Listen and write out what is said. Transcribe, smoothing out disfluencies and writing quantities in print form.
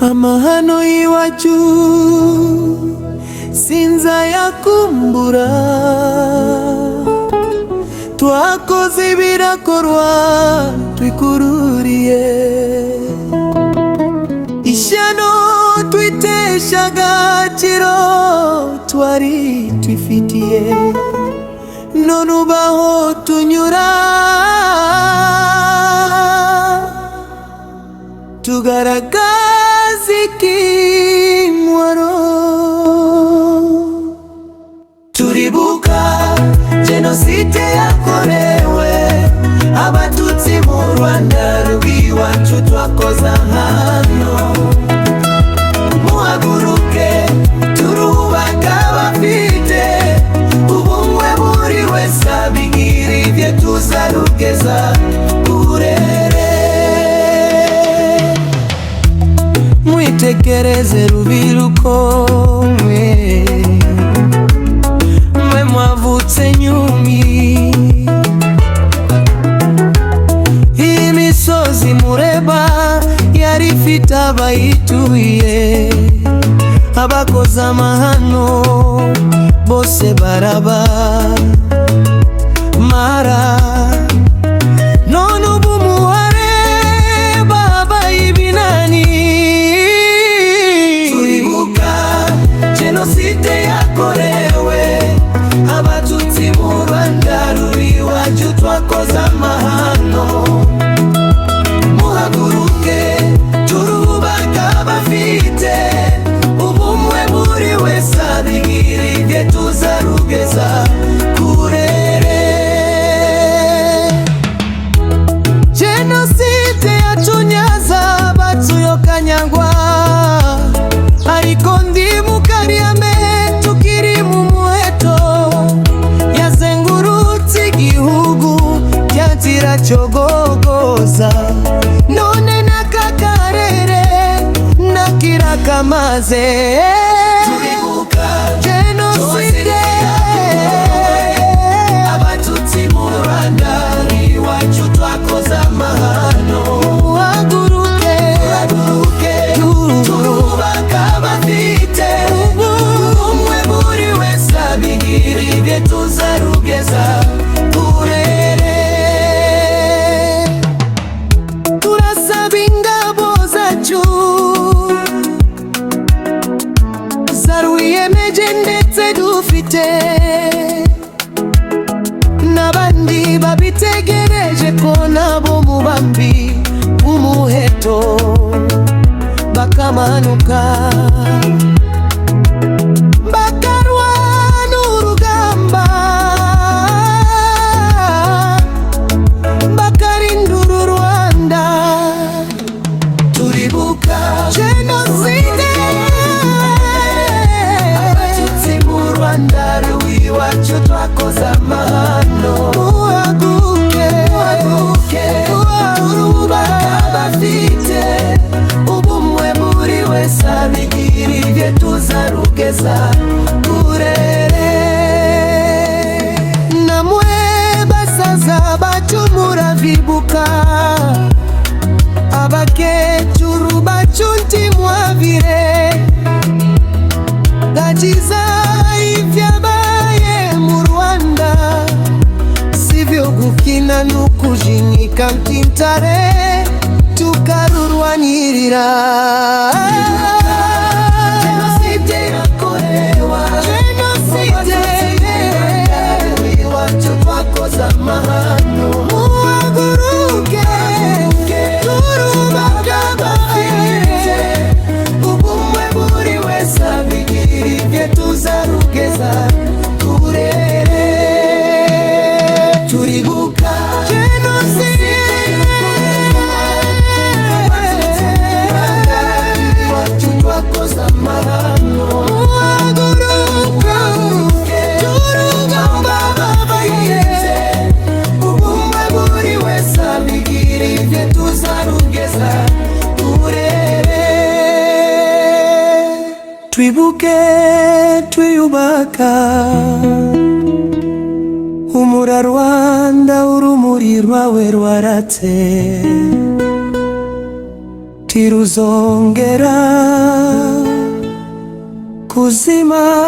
amahano iwacu sinza yakumbura, twakoze ibirakorwa twikururiye, ishyano twitesha agaciro twari twifitiye, none ubaho tunyura tugaragaza ikimwaro. Turibuka jenoside yakorewe abatutsi mu Rwanda rw'iwacu, twakoze hano. Muhaguruke turubaka abafite ubumwe, buri wese abigira ibye, tuzarugeza kurere. Mwitegereze rubyiruko mwe mwavutse nyumi, imisozi mureba yari ifite abayituye, abakoze amahano bose baraba mara, none ubu muhare babaye ibinani. Turibuka jenoside yakorewe abatutsi mu Rwanda rw'iwacu, twakoze amahano. Muhaguruke turubaka abafite ubumwe, buri wese abigira ibye, tuzarugeza kurere. Jenoside yatunyaza batuyokanyagwa, ariko ndimuka ryame tukiri mu muheto, yazengurutse igihugu cyatira cyogogoza, none n'aka karere nakiragamaze. Turibuka jenoside abatutsi mu Rwanda rw'iwacu, twakoze amahano. Muhaguruke turubaka abafite ubumwe, buri wese abigira ibye, tuzarugeza kurere. Turasaba ingabo zacu zarwiyemeje ndetse dufite n'abandi babitegereje ko nabo mubambi umuheto bakamanuka, bakarwana urugamba, bakarindura u Rwanda. Turibuka jenoside abatutsi mu Rwanda rw'iwacu, twakoze amahano. Muhaguruke turubaka abafite ubumwe, buri wese abigira ibye, tuzarugeza kurere. Namwe basaza bacu murabibuka, abakecuru bacu ntimwabire, gakiza ibyabaye mu Rwanda sivyo gukina n'ukujinyika mtintare tukarurwanirira. Jenoside yakorewe iwacu, twakoze amahano. Muhaguruke turubaka abafite ubumwe, buri wese abigira ibye, tuzarugeza kurere. Turibuka jenoside iwacu, twakoze amahano. Muhaguruke turugamba abafite ubumwe, buri wese abigira ibye, tuzarugeza kurere. Twibuke twiyubaka, humura Rwanda urumuri rwawe rwaratse. tiruzongera kuzima.